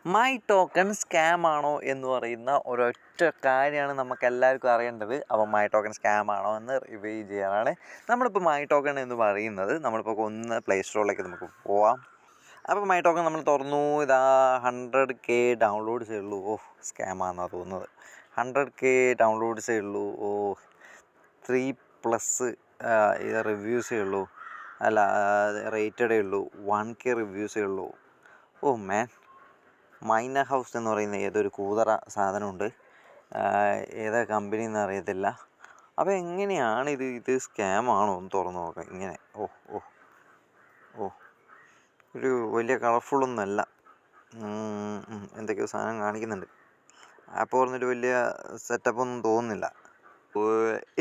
My token scam ആണോ എന്ന് പറയുന്ന ഒരൊറ്റ കാര്യമാണ് നമുക്കെല്ലാവർക്കും അറിയേണ്ടത്. അപ്പോൾ മൈ ടോക്കൺ സ്കാം ആണോ എന്ന് റിവ്യൂ ചെയ്യാനാണ് നമ്മളിപ്പോൾ മൈ ടോക്കൺ എന്ന് പറയുന്നത്. നമ്മളിപ്പോൾ ഒന്ന് പ്ലേ സ്റ്റോറിലേക്ക് നമുക്ക് പോവാം. അപ്പോൾ മൈ ടോക്കൺ നമ്മൾ തുറന്നു. ഇതാ 100K ഡൗൺലോഡ്സേ ഉള്ളൂ. സ്കാമാണെന്നാണ് തോന്നുന്നത്. 100K ഡൗൺലോഡ്സേ ഉള്ളൂ. 3+ ഇത് റിവ്യൂസേ ഉള്ളൂ. അല്ല, റേറ്റഡേ ഉള്ളൂ. 1K റിവ്യൂസേ ഉള്ളൂ. മാൻ, മൈന ഹൗസ് എന്ന് പറയുന്ന ഏതൊരു കൂതറ സാധനമുണ്ട്. ഏതാ കമ്പനി എന്ന് അറിയത്തില്ല. അപ്പോൾ എങ്ങനെയാണ് ഇത് സ്കാമാണോ എന്ന് തുറന്ന് നോക്കാം. ഇങ്ങനെ ഒരു വലിയ കളർഫുള്ളൊന്നുമല്ല. എന്തൊക്കെയോ സാധനം കാണിക്കുന്നുണ്ട്. ആപ്പ് പറഞ്ഞിട്ട് വലിയ സെറ്റപ്പൊന്നും തോന്നുന്നില്ല.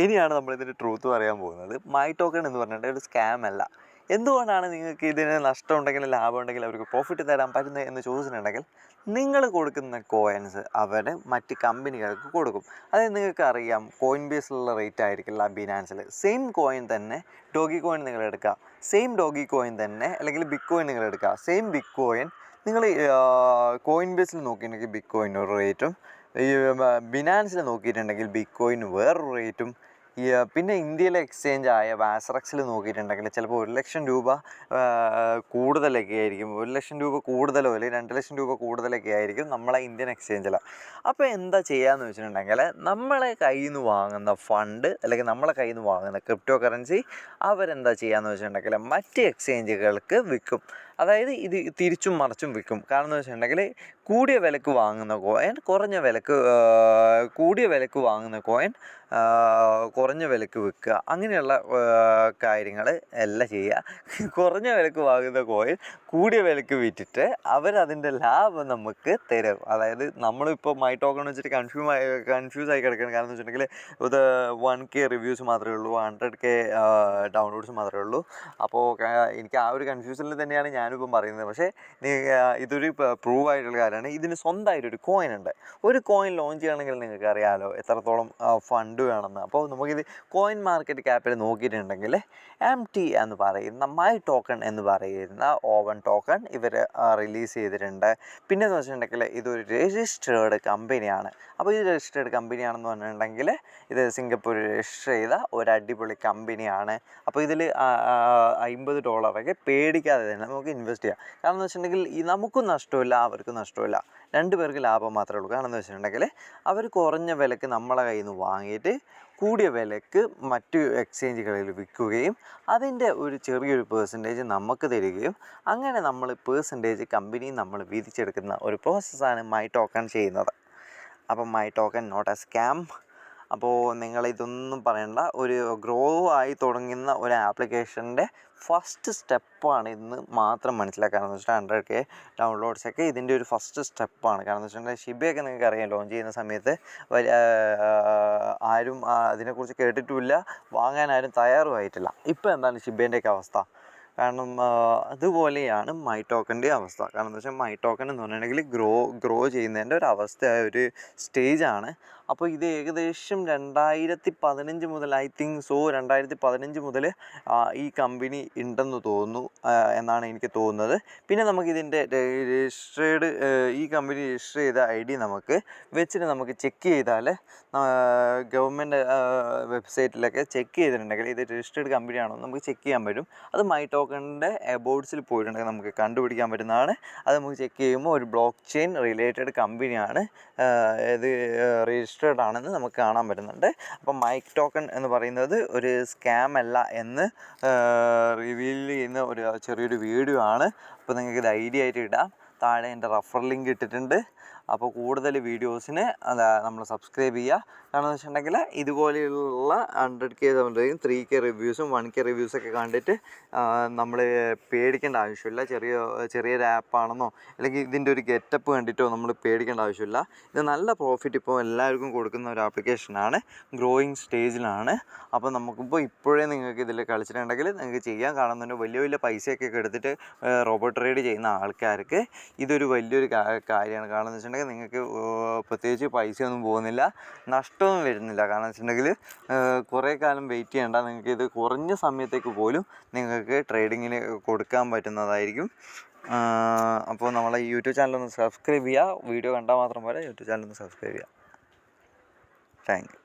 ഇനിയാണ് നമ്മളിതിൻ്റെ ട്രൂത്ത് പറയാൻ പോകുന്നത്. മൈ ടോക്കൺ എന്ന് പറഞ്ഞിട്ട് ഒരു സ്കാം അല്ല. എന്തുകൊണ്ടാണ് നിങ്ങൾക്ക് ഇതിന് നഷ്ടം ഉണ്ടെങ്കിലും ലാഭം ഉണ്ടെങ്കിലും അവർക്ക് പ്രോഫിറ്റ് തരാൻ പറ്റുന്നത് എന്ന് ചോദിച്ചിട്ടുണ്ടെങ്കിൽ, നിങ്ങൾ കൊടുക്കുന്ന കോയിൻസ് അവർ മറ്റ് കമ്പനികൾക്ക് കൊടുക്കും. അതായത് നിങ്ങൾക്ക് അറിയാം, കോയിൻ ബേസിലുള്ള റേറ്റ് ആയിരിക്കില്ല ബിനാൻസിൽ. സെയിം കോയിൻ തന്നെ ഡോഗി കോയിൻ നിങ്ങൾ എടുക്കുക, സെയിം ഡോഗി കോയിൻ തന്നെ അല്ലെങ്കിൽ ബിഗ് കോയിൻ നിങ്ങൾ എടുക്കുക, സെയിം ബിഗ് കോയിൻ നിങ്ങൾ കോയിൻ ബേസിൽ നോക്കിയിട്ടുണ്ടെങ്കിൽ ബിഗ് കോയിൻ ഒരു റേറ്റും, ഈ ബിനാൻസിൽ നോക്കിയിട്ടുണ്ടെങ്കിൽ ബിഗ് കോയിന് വേറൊരു റേറ്റും, പിന്നെ ഇന്ത്യയിലെ എക്സ്ചേഞ്ച് ആയ വാസറക്സിൽ നോക്കിയിട്ടുണ്ടെങ്കിൽ ചിലപ്പോൾ 1,00,000 രൂപ കൂടുതലൊക്കെ ആയിരിക്കും. 1,00,000 രൂപ കൂടുതലോ അല്ലെങ്കിൽ 2,00,000 രൂപ കൂടുതലൊക്കെ ആയിരിക്കും നമ്മളെ ഇന്ത്യൻ എക്സ്ചേഞ്ചിൽ. അപ്പോൾ എന്താ ചെയ്യാന്ന് വെച്ചിട്ടുണ്ടെങ്കിൽ, നമ്മളെ കയ്യിൽ നിന്ന് വാങ്ങുന്ന ഫണ്ട് അല്ലെങ്കിൽ നമ്മളെ കയ്യിൽ നിന്ന് വാങ്ങുന്ന ക്രിപ്റ്റോ കറൻസി അവരെന്താ ചെയ്യാന്ന് വെച്ചിട്ടുണ്ടെങ്കിൽ മറ്റ് എക്സ്ചേഞ്ചുകൾക്ക് വിൽക്കും. അതായത് ഇത് തിരിച്ചും മറിച്ചും വിൽക്കും. കാരണം എന്ന് വെച്ചിട്ടുണ്ടെങ്കിൽ, കൂടിയ വിലക്ക് വാങ്ങുന്ന കോയിൻ കൂടിയ വിലക്ക് വാങ്ങുന്ന കോയിൻ കുറഞ്ഞ വിലക്ക് വിൽക്കുക. അങ്ങനെയുള്ള കാര്യങ്ങൾ എല്ലാം ചെയ്യുക. കുറഞ്ഞ വിലക്ക് വാങ്ങുന്ന കോയിൻ കൂടിയ വിലക്ക് വിറ്റിട്ട് അവരതിൻ്റെ ലാഭം നമുക്ക് തരും. അതായത് നമ്മളിപ്പോൾ മൈ ടോക്കൺ വെച്ചിട്ട് കൺഫ്യൂസ് ആയി കിടക്കുകയാണ്. കാരണം എന്ന് വെച്ചിട്ടുണ്ടെങ്കിൽ ഇത് 1K റിവ്യൂസ് മാത്രമേ ഉള്ളൂ, 100K ഡൗൺലോഡ്സ് മാത്രമേ ഉള്ളൂ. അപ്പോൾ എനിക്ക് ആ ഒരു കൺഫ്യൂഷനിൽ തന്നെയാണ് ഞാനിപ്പം പറയുന്നത്. പക്ഷേ ഇതൊരു പ്രൂവ് ആയിട്ടുള്ള കാര്യമാണ്. ഇതിന് സ്വന്തമായിട്ടൊരു കോയിൻ ഉണ്ട്. ഒരു കോയിൻ ലോഞ്ച് ചെയ്യണമെങ്കിൽ നിങ്ങൾക്ക് അറിയാമല്ലോ എത്രത്തോളം ഫണ്ട് വേണമെന്ന്. അപ്പോൾ നമുക്കിത് കോയിൻ മാർക്കറ്റ് ക്യാപ്പിൽ നോക്കിയിട്ടുണ്ടെങ്കിൽ MT എന്ന് പറയുന്ന മൈ ടോക്കൺ എന്ന് പറയുന്ന ഓവൻ ടോക്കൺ ഇവർ റിലീസ് ചെയ്തിട്ടുണ്ട്. പിന്നെ എന്ന് വെച്ചിട്ടുണ്ടെങ്കിൽ ഇതൊരു രജിസ്റ്റേർഡ് കമ്പനിയാണ്. അപ്പോൾ ഇത് രജിസ്റ്റേർഡ് കമ്പനിയാണെന്ന് പറഞ്ഞിട്ടുണ്ടെങ്കിൽ ഇത് സിംഗപ്പൂർ രജിസ്റ്റർ ചെയ്ത ഒരു അടിപൊളി കമ്പനിയാണ്. അപ്പോൾ ഇതിൽ $50 പേടിക്കാതെ തന്നെ നമുക്ക് ഇൻവെസ്റ്റ് ചെയ്യാം. കാരണം എന്ന് വെച്ചിട്ടുണ്ടെങ്കിൽ നമുക്കും നഷ്ടമില്ല, അവർക്കും നഷ്ടമില്ല, രണ്ടുപേർക്ക് ലാഭം മാത്രമേ ഉള്ളൂ. കാരണം എന്ന് വെച്ചിട്ടുണ്ടെങ്കിൽ അവർ കുറഞ്ഞ വിലക്ക് നമ്മളെ കയ്യിൽ നിന്ന് വാങ്ങിയിട്ട് കൂടിയ വിലക്ക് മറ്റു എക്സ്ചേഞ്ചുകളിൽ വിൽക്കുകയും അതിൻ്റെ ഒരു ചെറിയൊരു പേഴ്സൻറ്റേജ് നമുക്ക് തരികയും അങ്ങനെ നമ്മൾ പേഴ്സൻറ്റേജ് കമ്പനി നമ്മൾ വീതിച്ചെടുക്കുന്ന ഒരു പ്രോസസ്സാണ് മൈ ടോക്കൺ ചെയ്യുന്നത്. അപ്പം my token not a scam. അപ്പോൾ നിങ്ങളിതൊന്നും പറയണ്ട. ഒരു ഗ്രോ ആയി തുടങ്ങുന്ന ഒരു ആപ്ലിക്കേഷൻ്റെ ഫസ്റ്റ് സ്റ്റെപ്പാണ് ഇന്ന് മാത്രം മനസ്സിലാക്കാമെന്ന് വെച്ചാൽ 100K ഡൗൺലോഡ്സൊക്കെ ഇതിൻ്റെ ഒരു ഫസ്റ്റ് സ്റ്റെപ്പാണ്. കാരണം എന്ന് വെച്ചിട്ടുണ്ടെങ്കിൽ ഷിബയൊക്കെ നിങ്ങൾക്ക് അറിയാം, ലോഞ്ച് ചെയ്യുന്ന സമയത്ത് ആരും അതിനെക്കുറിച്ച് കേട്ടിട്ടുമില്ല, വാങ്ങാൻ ആരും തയ്യാറുമായിട്ടില്ല. ഇപ്പോൾ എന്താണ് ഷിബേൻ്റെയൊക്കെ അവസ്ഥ? കാരണം അതുപോലെയാണ് മൈ ടോക്കൻ്റെ അവസ്ഥ. കാരണം എന്താ വെച്ചാൽ മൈ ടോക്കൺ എന്ന് പറഞ്ഞിട്ടുണ്ടെങ്കിൽ ഗ്രോ ചെയ്യുന്നതിൻ്റെ ഒരു അവസ്ഥ, ഒരു സ്റ്റേജാണ്. അപ്പോൾ ഇത് ഏകദേശം 2015 മുതൽ 2015 മുതൽ ഈ കമ്പനി ഉണ്ടെന്ന് തോന്നുന്നു എന്നാണ് എനിക്ക് തോന്നുന്നത്. പിന്നെ നമുക്കിതിൻ്റെ ഈ കമ്പനി രജിസ്റ്റർ ചെയ്ത ID നമുക്ക് വെച്ചിട്ട് നമുക്ക് ചെക്ക് ചെയ്താൽ ഗവൺമെൻറ് വെബ്സൈറ്റിലൊക്കെ ചെക്ക് ചെയ്തിട്ടുണ്ടെങ്കിൽ ഇത് രജിസ്റ്റേർഡ് കമ്പനിയാണോ നമുക്ക് ചെക്ക് ചെയ്യാൻ പറ്റും. അത് മൈ ടോക്കണിൻ്റെ അബൌട്ട്സിൽ പോയിട്ടുണ്ടെങ്കിൽ നമുക്ക് കണ്ടുപിടിക്കാൻ പറ്റുന്നതാണ്. അത് നമുക്ക് ചെക്ക് ചെയ്യുമ്പോൾ ഒരു ബ്ലോക്ക് ചെയിൻ റിലേറ്റഡ് കമ്പനിയാണ്, ഇത് രജിസ്റ്റേർഡ് ആണെന്ന് നമുക്ക് കാണാൻ പറ്റുന്നുണ്ട്. അപ്പം മൈ ടോക്കൺ എന്ന് പറയുന്നത് ഒരു സ്കാം അല്ല എന്ന് റിവീൽ ചെയ്യുന്ന ഒരു ചെറിയൊരു വീഡിയോ ആണ്. അപ്പോൾ നിങ്ങൾക്ക് ഇത് ഐഡിയ ആയിട്ട് ഇടാം. താഴെ എൻ്റെ റെഫർ ലിങ്ക് ഇട്ടിട്ടുണ്ട്. അപ്പോൾ കൂടുതൽ വീഡിയോസിന് നമ്മൾ സബ്സ്ക്രൈബ് ചെയ്യുക. കാരണം എന്ന് വെച്ചിട്ടുണ്ടെങ്കിൽ ഇതുപോലെയുള്ള 100K 3K റിവ്യൂസും 1K റിവ്യൂസൊക്കെ കണ്ടിട്ട് നമ്മൾ പേടിക്കേണ്ട ആവശ്യമില്ല. ചെറിയൊരു ആപ്പാണെന്നോ അല്ലെങ്കിൽ ഇതിൻ്റെ ഒരു ഗെറ്റപ്പ് കണ്ടിട്ടോ നമ്മൾ പേടിക്കേണ്ട ആവശ്യമില്ല. ഇത് നല്ല പ്രോഫിറ്റ് ഇപ്പോൾ എല്ലാവർക്കും കൊടുക്കുന്ന ഒരു ആപ്ലിക്കേഷനാണ്, ഗ്രോയിങ് സ്റ്റേജിലാണ്. അപ്പോൾ നമുക്കിപ്പോൾ ഇപ്പോഴേ നിങ്ങൾക്ക് ഇതിൽ കളിച്ചിട്ടുണ്ടെങ്കിൽ നിങ്ങൾക്ക് ചെയ്യാൻ കാണുന്നുണ്ട്. വലിയ പൈസയൊക്കെ എടുത്തിട്ട് റോബോട്ട് ട്രേഡ് ചെയ്യുന്ന ആൾക്കാർക്ക് ഇതൊരു വലിയൊരു കാര്യമാണ്. കാരണം എന്ന് വെച്ചിട്ടുണ്ടെങ്കിൽ നിങ്ങൾക്ക് പ്രത്യേകിച്ച് പൈസയൊന്നും പോകുന്നില്ല, നഷ്ടമൊന്നും വരുന്നില്ല. കാരണം എന്ന് വെച്ചിട്ടുണ്ടെങ്കിൽ കുറേ കാലം വെയിറ്റ് ചെയ്യേണ്ട, നിങ്ങൾക്ക് ഇത് കുറഞ്ഞ സമയത്തേക്ക് പോലും നിങ്ങൾക്ക് ട്രേഡിങ്ങിന് കൊടുക്കാൻ പറ്റുന്നതായിരിക്കും. അപ്പോൾ നമ്മളെ യൂട്യൂബ് ചാനലൊന്ന് സബ്സ്ക്രൈബ് ചെയ്യുക. വീഡിയോ കണ്ടാൽ മാത്രം പോരാ, യൂട്യൂബ് ചാനലൊന്ന് സബ്സ്ക്രൈബ് ചെയ്യുക. Thank you.